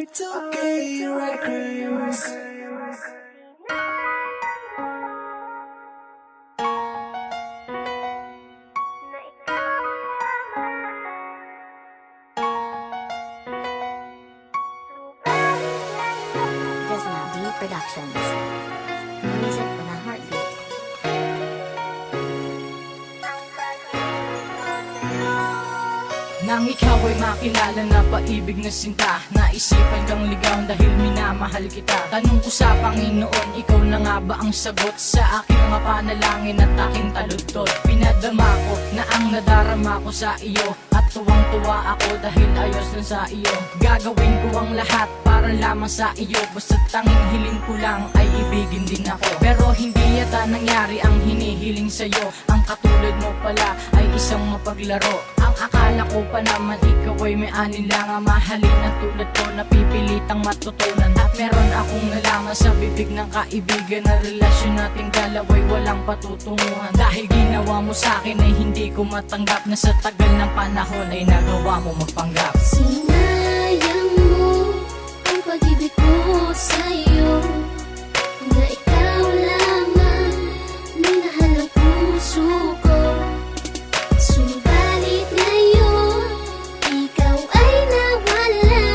Y2K Records. Desma D Productions. Music with a heartbeat. Nang ikaw ay makilala na paibig na sinta, naisipan kang ligaw dahil minamahal kita. Tanong ko sa Panginoon, ikaw na nga ba ang sagot sa aking mga panalangin at aking taludtod? Pinadama ko na ang nadarama ko sa iyo, at tuwang-tuwa ako dahil ayos na sa iyo. Gagawin ko ang lahat para lamang sa iyo, basta't tanging hiling ko lang ay ibigin din ako. Pero hindi yata nangyari ang hinihiling sa'yo, ang katulad mo pala ay isang mapaglaro. Ang akala ko pa naman ikaw ay may alinlangan, mahalin ang tulad ko na pipilitang matutunan. At meron akong nalaman sa bibig ng kaibigan na relasyon nating dalawa'y walang patutunguhan. Dahil ginawa mo sa akin ay hindi ko matanggap na sa tagal ng panahon ay nagawa mo magpanggap. Sinayang mo ang pag-ibig ko sa'yo, na ikaw lamang minahal ang puso ko. Subalit ngayon, ikaw ay nawala.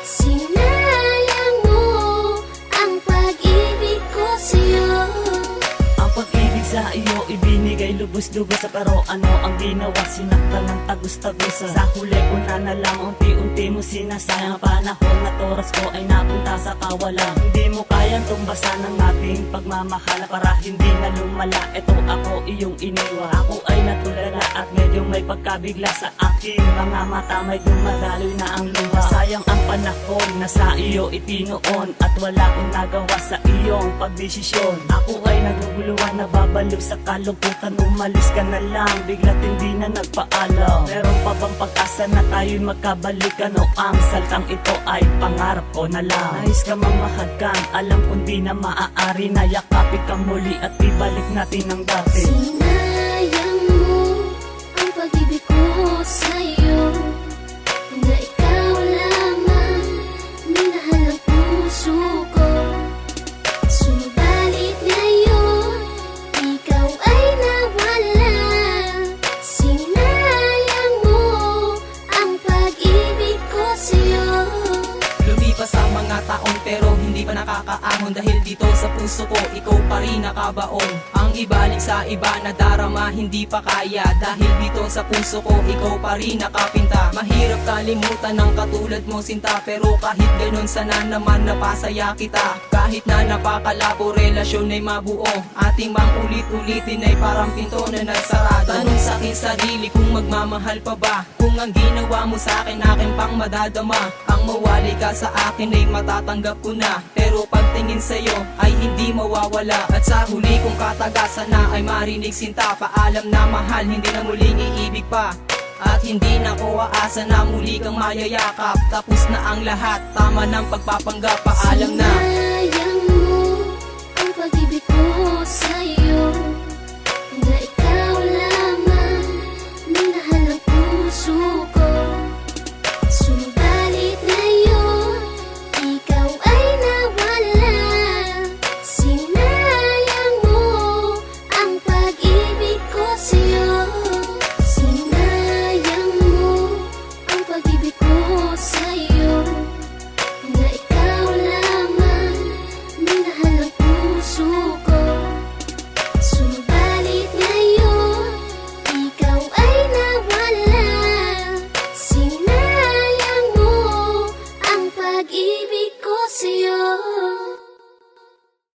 Sinayang mo ang pag-ibig ko sa'yo. Ang pag-ibig sa iyo ibinigay lubos-lubos, pero ano ang ginawa? Sinaktan ng tagus-tagusa. Sa huli ko na lang unti-unti mo sinasayang. Panahon at oras ko ay napunta sa kawalan. Hindi mo kayang tumbasan ng ating pagmamahal, para hindi na lumala. Ito ako iyong iniwan. Ako ay natulala at medyo may pagkabigla sa aking mga mata. Medyo madaloy na ang luha. Sayang ang panahon na sa iyo itinuon, at wala kong nagawa sa iyong pagdesisyon. Ako ay naguguluhan, nababaliw sa kalungkutan. Umalis ka na lang, bigla't hindi na nagpaalam. Meron pa bang pag-asa na tayo'y magkabalikan, o ang saltang ito ay pangarap ko na lang? Nais ka mamahagkan, alam kong di na maaari, na yakapin ka muli at ibalik natin ang dati. Sinayang mo ang pag-ibig ko sa'yo, na ikaw lamang minahal ang puso ko. Subalit ngayon, ikaw ay nawala. Sinayang mo ang pag-ibig ko sa'yo. Lumipas ang mga taon pero hindi pa nakakaahon, dahil dito sa puso ko ikaw pa rin nakabaon. Ang ibalik sa iba na darama hindi pa kaya, dahil dito sa puso ko ikaw pa rin nakapinta. Mahirap kalimutan ng katulad mo sinta, pero kahit ganun sana naman napasaya kita. Kahit na napakalabo relasyon ay mabuo, ating bang ulit-ulitin ay parang pinto na nagsarado. Tanong sa akin sarili kung magmamahal pa ba, kung ang ginawa mo sa akin akin pang madadama. Ang mawali ka sa akin ay matatanggap ko na, pero pagtingin sa'yo ay hindi mawawala. At sa huli kong katagasan na ay marinig sinta, paalam na mahal, hindi na muling iibig pa. At hindi na ko aasa na muli kang mayayakap. Tapos na ang lahat, tama ng pagpapanggap, paalam na. Sinayang mo ang pag-ibig ko sa'yo,